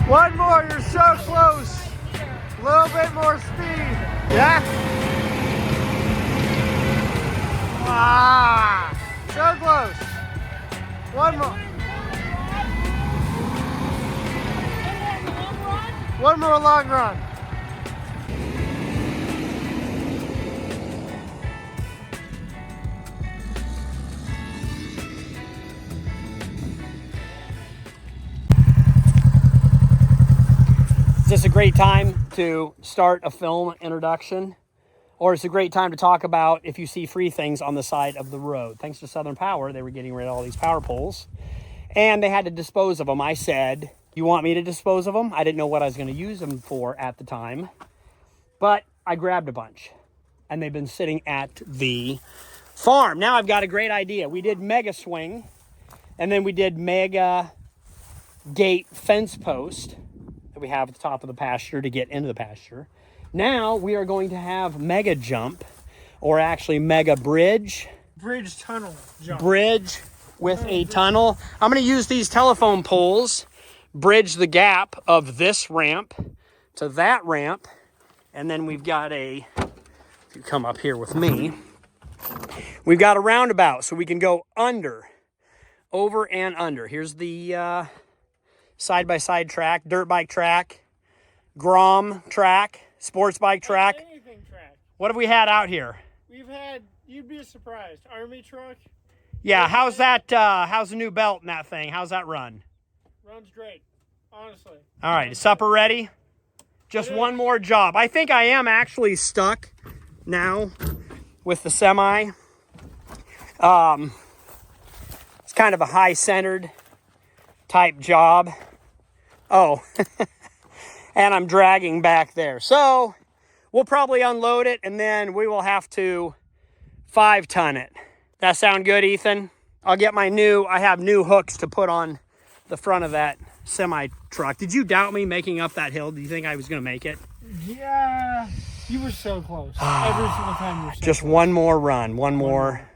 One more, you're so close. A little bit more speed. Yeah? Ah, so close. One more. One more long run. Is this a great time to start a film introduction? Or it's a great time to talk about if you see free things on the side of the road. Thanks to Southern Power, they were getting rid of all these power poles. And they had to dispose of them. I said, you want me to dispose of them? I didn't know what I was going to use them for at the time. But I grabbed a bunch. And they've been sitting at the farm. Now I've got a great idea. We did mega swing. And then we did mega gate fence post that we have at the top of the pasture to get into the pasture. Now we are going to have mega jump, or actually mega bridge. Bridge tunnel jump. Bridge with a tunnel. I'm going to use these telephone poles, bridge the gap of this ramp to that ramp. And then we've got a, if you come up here with me, we've got a roundabout so we can go under, over and under. Here's the side-by-side track, dirt bike track, Grom track, sports bike track. Anything track. What have we had out here? We've had, you'd be surprised, Army truck. Yeah, how's that, how's the new belt in that thing? How's that run? Runs great, honestly. All right, is supper ready? Just one more job. I think I am actually stuck now with the semi. It's kind of a high-centered type job. Oh, and I'm dragging back there. So we'll probably unload it and then we will have to 5-ton it. That sound good, Ethan? I'll get I have new hooks to put on the front of that semi truck. Did you doubt me making up that hill? Do you think I was going to make it? Yeah, you were so close. Every single time you were so Just close. one more run, one more.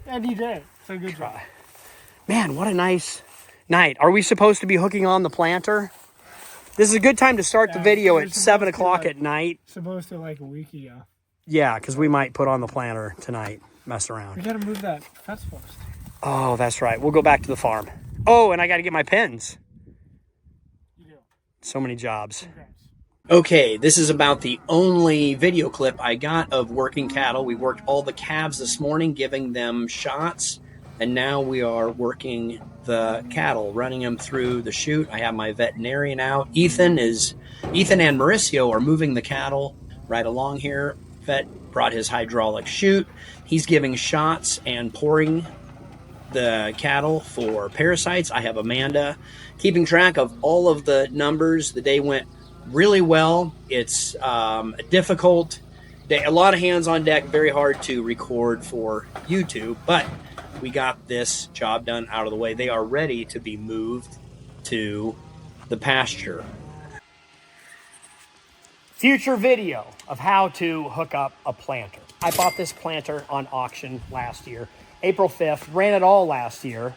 And you did, so good job. Man, what a nice night. Are we supposed to be hooking on the planter? This is a good time to start the video at 7 o'clock at night. Supposed to like a week ago. Yeah, because we might put on the planter tonight. Mess around. We got to move that fence post. Oh, that's right. We'll go back to the farm. Oh, and I got to get my pins. You do. So many jobs. Congrats. Okay, this is about the only video clip I got of working cattle. We worked all the calves this morning, giving them shots. And now we are working the cattle, running them through the chute. I have my veterinarian out. Ethan and Mauricio are moving the cattle right along here. Vet brought his hydraulic chute. He's giving shots and pouring the cattle for parasites. I have Amanda keeping track of all of the numbers. The day went really well. It's a difficult day. A lot of hands on deck, very hard to record for YouTube, but we got this job done out of the way. They are ready to be moved to the pasture. Future video of how to hook up a planter. I bought this planter on auction last year, April 5th, ran it all last year.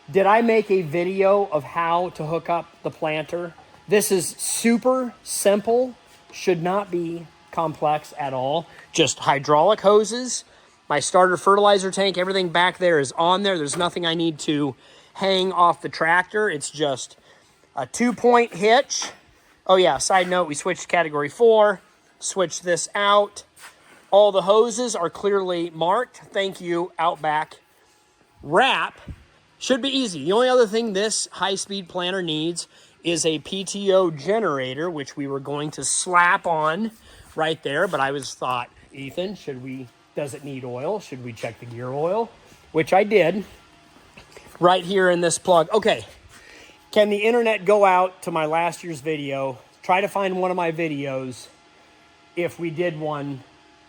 Did I make a video of how to hook up the planter? This is super simple, should not be complex at all. Just hydraulic hoses, my starter fertilizer tank, everything back there is on there. There's nothing I need to hang off the tractor. It's just a 2-point hitch. Oh yeah, side note, we switched to category 4, switched this out. All the hoses are clearly marked. Thank you, Outback Wrap. Should be easy. The only other thing this high-speed planter needs is a PTO generator, which we were going to slap on right there, but I thought, Ethan, does it need oil? Should we check the gear oil? Which I did right here in this plug. Okay, can the internet go out to my last year's video, try to find one of my videos if we did one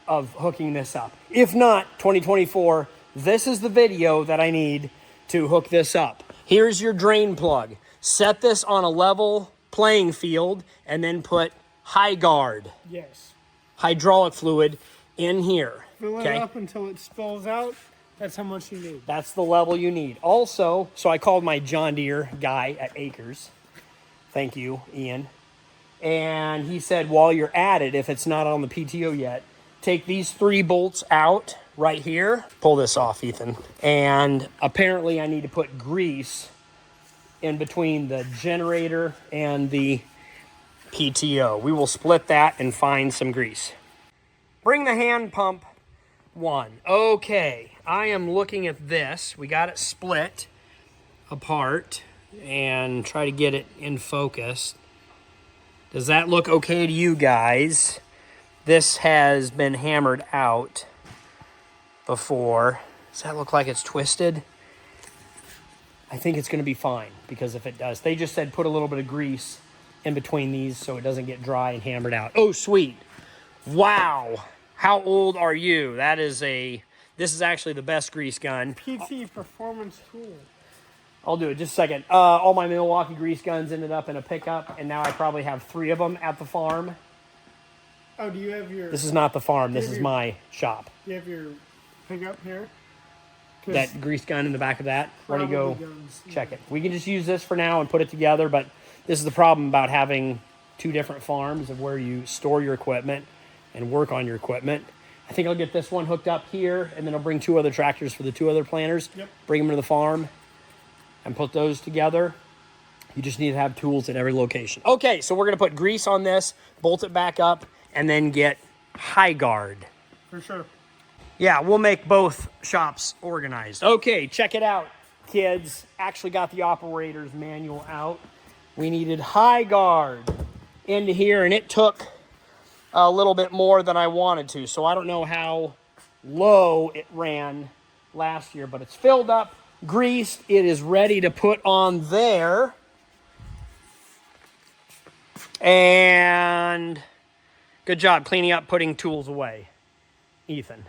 of hooking this up? If not, 2024, this is the video that I need to hook this up. Here's your drain plug. Set this on a level playing field and then put high guard, Yes. hydraulic fluid in here. Fill it up until it spills out. That's how much you need. That's the level you need. Also, so I called my John Deere guy at Acres. Thank you, Ian. And he said, while you're at it, if it's not on the PTO yet, take these 3 bolts out right here. Pull this off, Ethan. And apparently I need to put grease in between the generator and the PTO. We will split that and find some grease. Bring the hand pump 1. Okay, I am looking at this. We got it split apart and try to get it in focus. Does that look okay to you guys? This has been hammered out before. Does that look like it's twisted? I think it's gonna be fine, because if it does, they just said put a little bit of grease in between these so it doesn't get dry and hammered out. Oh, sweet. Wow. How old are you? This is actually the best grease gun. PT Performance Tool. I'll do it just a second. All my Milwaukee grease guns ended up in a pickup, and now I probably have 3 of them at the farm. Oh, do you have your... This is not the farm. This is my shop. Do you have your pickup here? That grease gun in the back of that. Where do you go? Guns, check it. We can just use this for now and put it together, but this is the problem about having 2 different farms of where you store your equipment and work on your equipment. I think I'll get this one hooked up here, and then I'll bring 2 other tractors for the 2 other planters. Yep. Bring them to the farm and put those together. You just need to have tools at every location. Okay, so we're gonna put grease on this, bolt it back up, and then get high guard. For sure. Yeah, we'll make both shops organized. Okay, check it out, kids. Actually got the operator's manual out. We needed high guard into here, and it took a little bit more than I wanted to. So I don't know how low it ran last year, but it's filled up, greased. It is ready to put on there. And good job cleaning up, putting tools away, Ethan.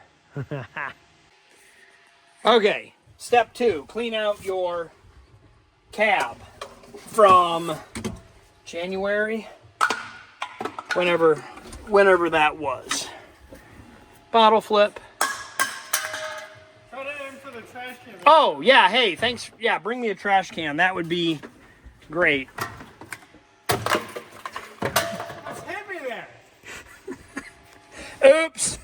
Okay, step 2, clean out your cab from January, whenever that was. Bottle flip. Throw that in for the trash can. Oh, yeah, hey, thanks. Yeah, bring me a trash can. That would be great. What's hit me there? Oops.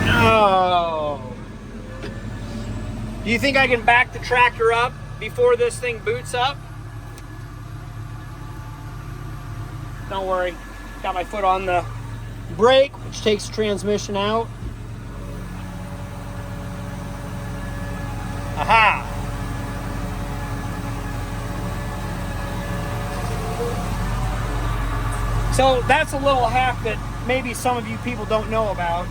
No. Do you think I can back the tractor up before this thing boots up? Don't worry. Got my foot on the brake, which takes the transmission out. Aha! So that's a little hack that maybe some of you people don't know about,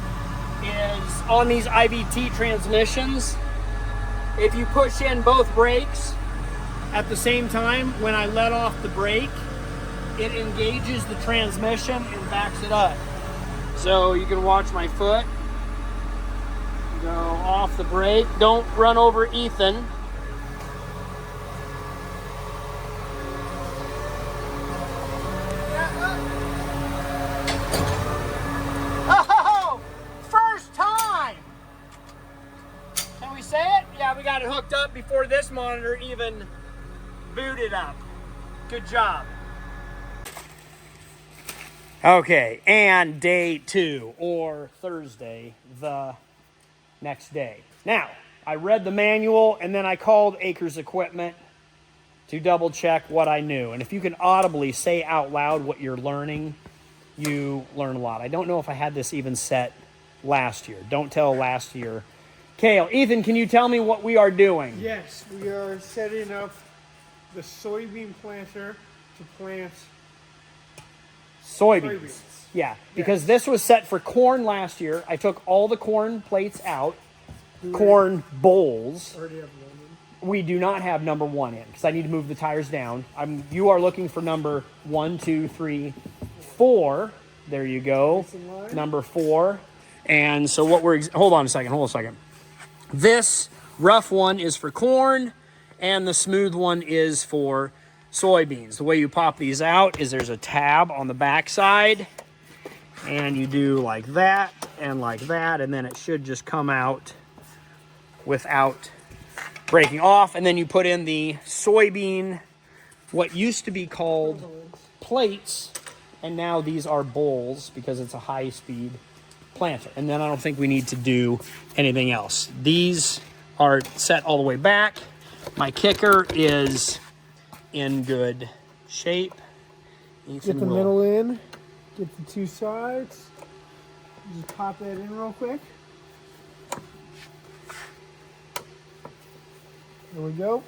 is on these IVT transmissions, if you push in both brakes at the same time, when I let off the brake, it engages the transmission and backs it up. So you can watch my foot go off the brake. Don't run over Ethan. Oh, first time. Can we say it? Yeah, we got it hooked up before this monitor even booted up. Good job. Okay, and day 2, or Thursday, the next day. Now, I read the manual, and then I called Acres Equipment to double check what I knew. And if you can audibly say out loud what you're learning, you learn a lot. I don't know if I had this even set last year. Don't tell last year. Kale, Ethan, can you tell me what we are doing? Yes, we are setting up the soybean planter to plant Soybeans. Yeah, because this was set for corn last year. I took all the corn plates out, corn bowls. Already have one. We do not have number 1 in because I need to move the tires down. You are looking for number 1, 2, 3, 4. There you go. Number 4. And so what hold on a second. This rough one is for corn, and the smooth one is for soybeans. The way you pop these out is there's a tab on the back side, And you do like that, and then it should just come out without breaking off. And then you put in the soybean, what used to be called plates, and now these are bowls because it's a high-speed planter. And then I don't think we need to do anything else. These are set all the way back. My kicker is in good shape. Get the middle in, get the two sides. Just pop that in real quick. There we go.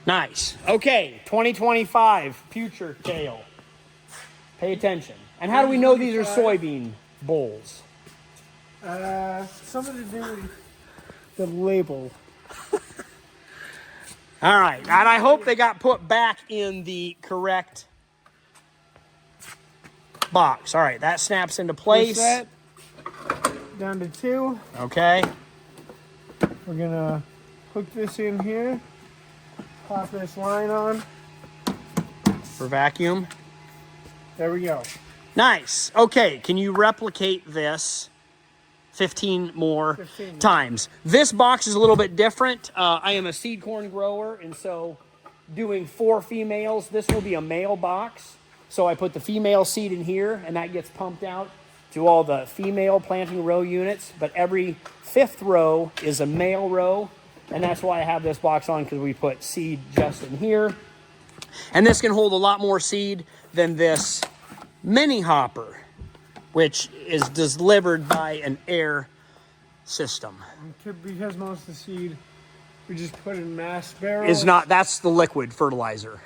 Nice. Okay, 2025 future kale. Pay attention. And how do we know these are soybean bowls? Something to do with the label. All right, and I hope they got put back in the correct box. All right, that snaps into place. That down to 2. Okay. We're gonna hook this in here. Pop this line on. For vacuum. There we go. Nice. Okay, can you replicate this 15 more times? This box is a little bit different. I am a seed corn grower, and so doing 4 females, this will be a male box. So I put the female seed in here, and that gets pumped out to all the female planting row units. But every 5th row is a male row, and that's why I have this box on, because we put seed just in here. And this can hold a lot more seed than this mini hopper, which is delivered by an air system. Because most of the seed we just put in mass barrels. That's the liquid fertilizer.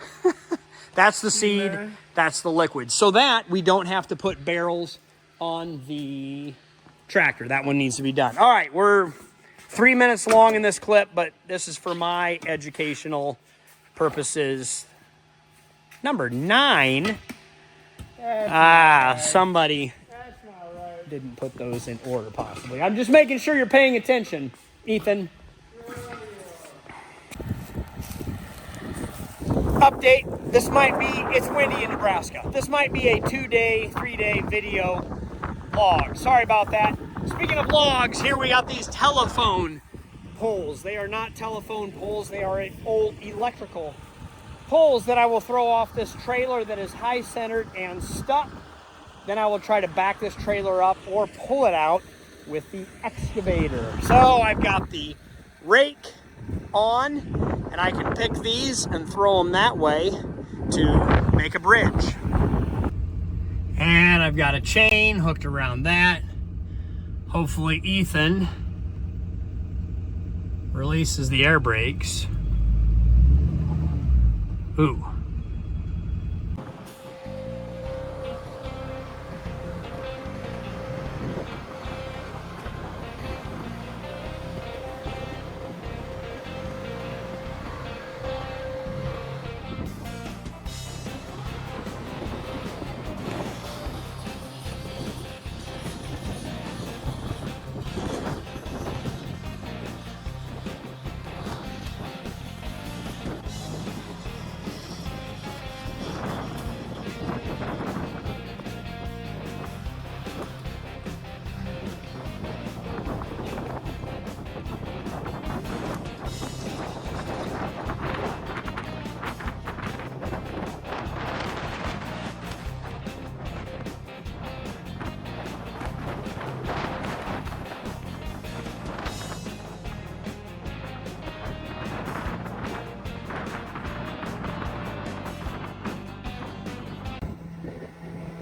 That's the seed, that's the liquid. So that we don't have to put barrels on the tractor. That one needs to be done. All right, we're 3 minutes long in this clip, but this is for my educational purposes. Number 9. Somebody didn't put those in order, possibly. I'm just making sure you're paying attention, Ethan. Update, it's windy in Nebraska. This might be a 2-day, 3-day video log. Sorry about that. Speaking of logs, here we got these telephone poles. They are not telephone poles, they are old electrical poles that I will throw off this trailer that is high centered and stuck. Then I will try to back this trailer up or pull it out with the excavator. So I've got the rake on, and I can pick these and throw them that way to make a bridge. And I've got a chain hooked around that. Hopefully Ethan releases the air brakes. Ooh.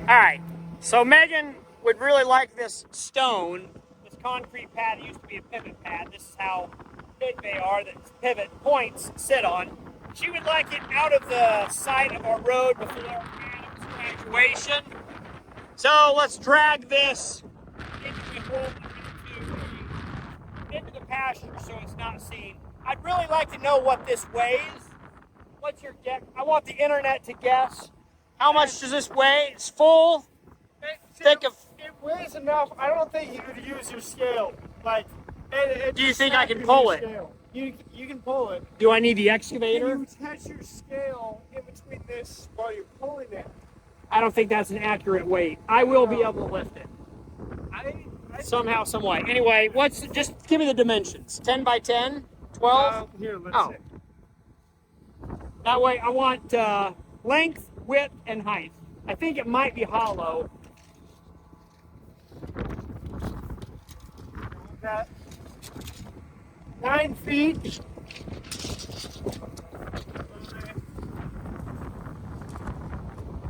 All right, so Megan would really like this stone. This concrete pad used to be a pivot pad. This is how big they are that pivot points sit on. She would like it out of the side of our road before Adam's graduation. So let's drag this into the pasture so it's not seen. I'd really like to know what this weighs. What's your guess? I want the internet to guess. How much does this weigh? It's full. It weighs enough. I don't think you could use your scale. Like, do you think I can pull it? You can pull it. Do I need the excavator? Can you touch your scale in between this while you're pulling it? I don't think that's an accurate weight. I will be able to lift it. Somehow, some way. Anyway, just give me the dimensions. 10 by 10? 12? Here, let's Oh. see. That way I want length, width, and height. I think it might be hollow. Got 9 feet.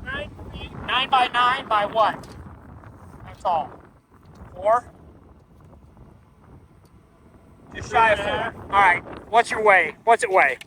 9 feet. 9 by 9 by what? That's all. 4? Just shy of 4. All right. What's your weigh? What's it weigh?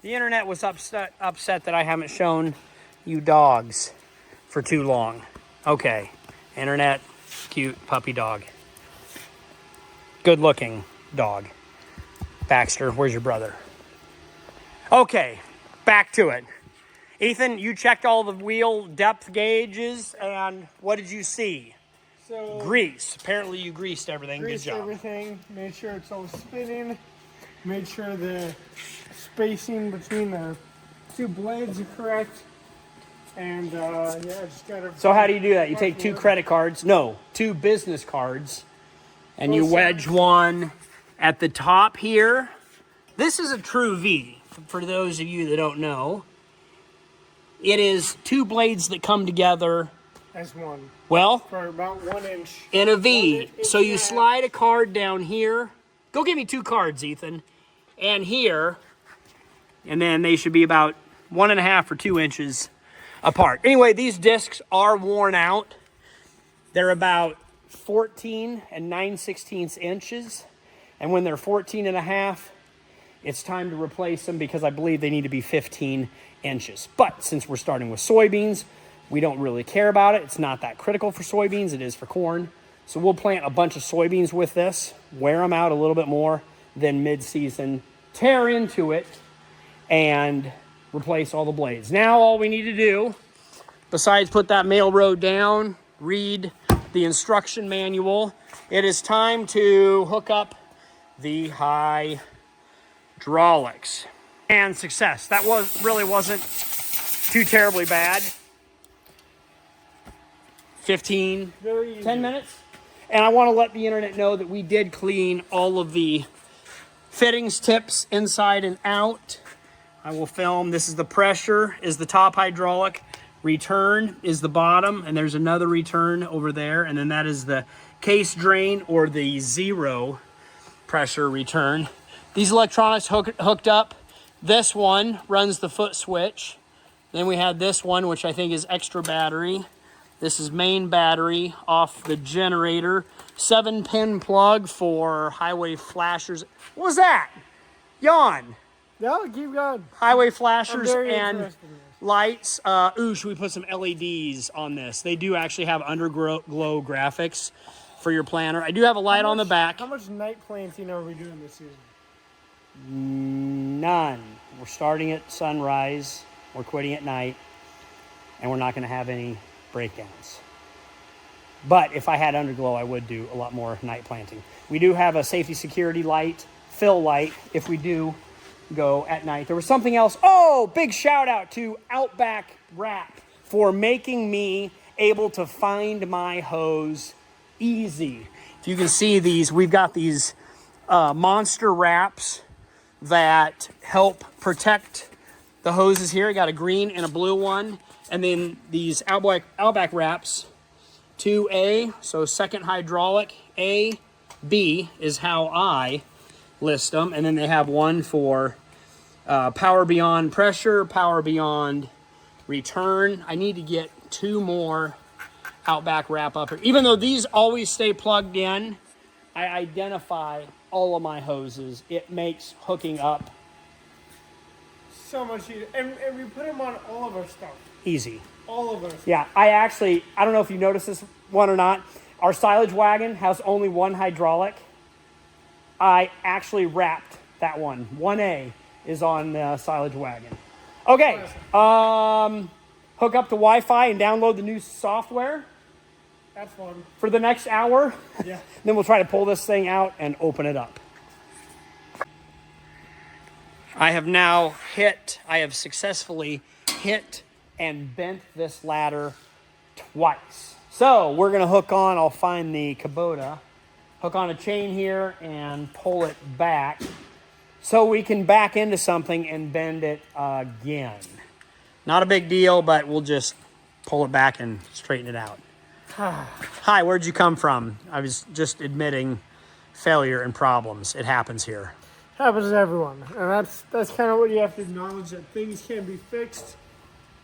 The internet was upset that I haven't shown you dogs for too long. Okay, internet, cute puppy dog. Good looking dog. Baxter, where's your brother? Okay, back to it. Ethan, you checked all the wheel depth gauges, and what did you see? So Grease. Apparently you greased everything. greased Good job. everything. Made sure it's all spinning. Made sure the spacing between the 2 blades are correct. And yeah, just gotta. So how do you do that? You take 2 credit cards, no, 2 business cards, and you wedge one at the top here. This is a true V, for those of you that don't know. It is 2 blades that come together. As one. Well, For about 1 inch. in a V. 1 inch So you and a half. slide a card down here. Go give me 2 cards, Ethan. And here. And then they should be about 1.5 or 2 inches apart. Anyway, these discs are worn out. They're about 14 and 9/16 inches. And when they're 14.5, it's time to replace them because I believe they need to be 15 inches. But since we're starting with soybeans, we don't really care about it. It's not that critical for soybeans. It is for corn. So we'll plant a bunch of soybeans with this, wear them out a little bit more, then mid-season tear into it and replace all the blades. Now all we need to do, besides put that mail road down, read the instruction manual, it is time to hook up the hydraulics. And success. That really wasn't too terribly bad. 10 minutes. And I want to let the internet know that we did clean all of the fittings, tips, inside and out. I will film. This is the pressure, is the top hydraulic. Return is the bottom, and there's another return over there. And then that is the case drain or the 0 pressure return. These electronics hooked up. This one runs the foot switch. Then we had this one, which I think is extra battery. This is main battery off the generator. 7-pin plug for highway flashers. What was that? Yawn. No, keep going. Highway flashers very and interested in this. lights. Should we put some LEDs on this? They do actually have underglow graphics for your planter. I do have a light on the back. How much night planting are we doing this season? None. We're starting at sunrise. We're quitting at night. And we're not going to have any breakdowns. But if I had underglow, I would do a lot more night planting. We do have a safety security light, fill light, if we do go at night. There was something else. Oh, big shout out to Outback Wrap for making me able to find my hose easy. If you can see these, we've got these monster wraps that help protect the hoses here. I got a green and a blue one. And then these Outback wraps, 2A, so second hydraulic, A, B is how I list them. And then they have one for power beyond pressure, power beyond return. I need to get 2 more Outback wrap up here. Even though these always stay plugged in, I identify all of my hoses. It makes hooking up So much easier. And we put them on all of our stuff. Easy. All of us. Yeah, I don't know if you noticed this one or not. Our silage wagon has only one hydraulic. I actually wrapped that one. 1A is on the silage wagon. Okay, hook up to Wi-Fi and download the new software. That's fun. For the next hour. Yeah. Then we'll try to pull this thing out and open it up. I have successfully hit and bent this ladder twice. So we're gonna hook on, I'll find the Kubota, hook on a chain here and pull it back so we can back into something and bend it again. Not a big deal, but we'll just pull it back and straighten it out. Hi, where'd you come from? I was just admitting failure and problems. It happens here. Happens to everyone. And that's kind of what you have to acknowledge, that things can be fixed,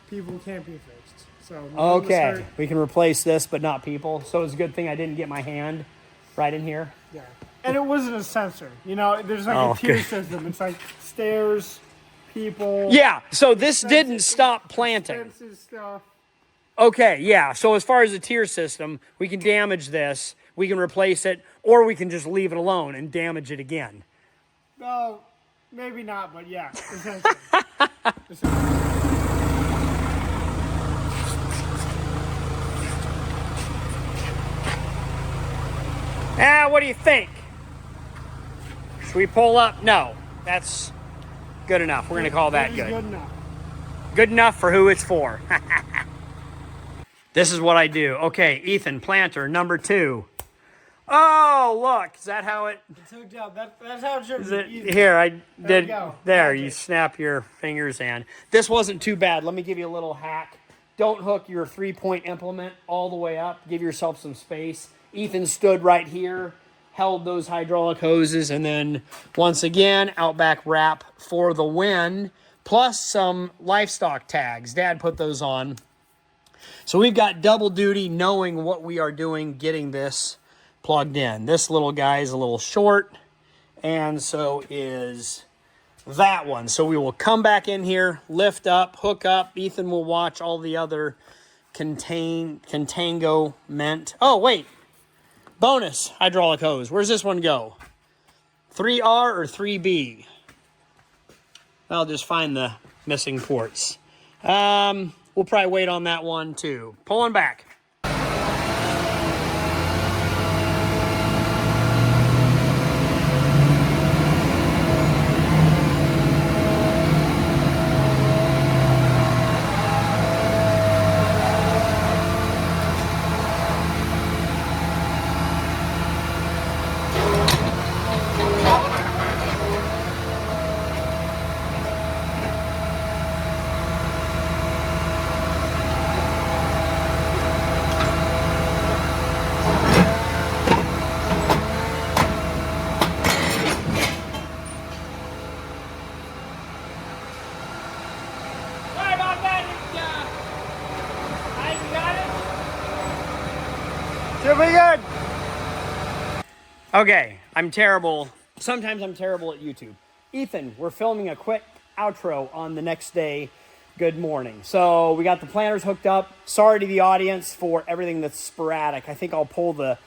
people can't be fixed. So okay, we can replace this, but not people. So it's a good thing I didn't get my hand right in here. Yeah. And it wasn't a sensor. You know, there's like a tier system. It's like stairs, people. Yeah, so this didn't stop planting. Stuff. Okay, yeah. So as far as the tier system, we can damage this, we can replace it, or we can just leave it alone and damage it again. No, maybe not, but yeah. What do you think? Should we pull up? No, that's good enough. We're going to call that good. Good enough. Good enough for who it's for. This is what I do. Okay, Ethan, planter number 2. Oh, look. Is that how it... It's hooked up. That's how it should be. Here, I did... Go. There, you snap your fingers in. This wasn't too bad. Let me give you a little hack. Don't hook your 3-point implement all the way up. Give yourself some space. Ethan stood right here, held those hydraulic hoses, and then, once again, Outback wrap for the win, plus some livestock tags. Dad put those on. So we've got double duty knowing what we are doing, getting this plugged in. This little guy is a little short, and so is that one. So we will come back in here, lift up, hook up. Ethan will watch all the other contango meant. Oh, wait. Bonus hydraulic hose. Where's this one go? 3R or 3B? I'll just find the missing ports. We'll probably wait on that one too. Pulling back. Should be good. Okay, I'm terrible. Sometimes I'm terrible at YouTube. Ethan, we're filming a quick outro on the next day. Good morning. So we got the planters hooked up. Sorry to the audience for everything that's sporadic. I think I'll pull the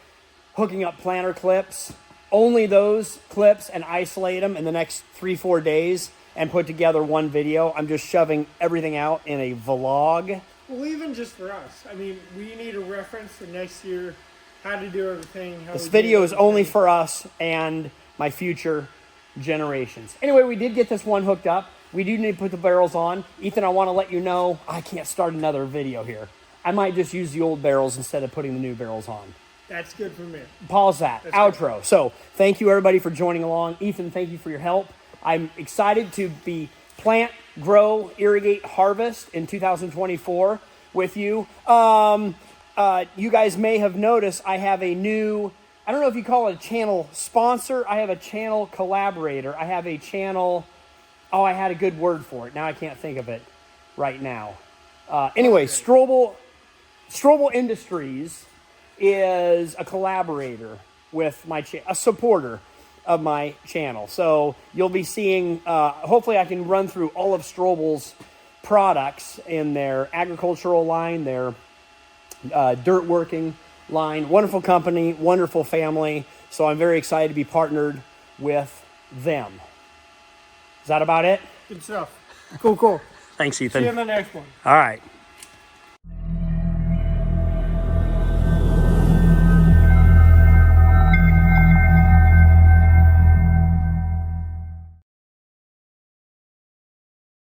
hooking up planter clips, only those clips, and isolate them in the next 3-4 days and put together one video. I'm just shoving everything out in a vlog. Well, even just for us. I mean, we need a reference for next year, how to do everything. This video is only for us and my future generations. Anyway, we did get this one hooked up. We do need to put the barrels on. Ethan, I want to let you know, I can't start another video here. I might just use the old barrels instead of putting the new barrels on. That's good for me. Pause that. That's outro. Good. So thank you everybody for joining along. Ethan, thank you for your help. I'm excited to be plant, grow, irrigate, harvest in 2024 with you. You guys may have noticed I have a new, I don't know if you call it a channel sponsor. I have a channel collaborator. I have a channel, oh, I had a good word for it. Now I can't think of it right now. Anyway, Strobel Industries is a collaborator with my channel, a supporter. of my channel. So you'll be seeing, hopefully I can run through all of Strobel's products in their agricultural line, their dirt working line. Wonderful company, wonderful family. So I'm very excited to be partnered with them. Is that about it? Good stuff. Cool. Thanks, See Ethan. you in the next one. All right.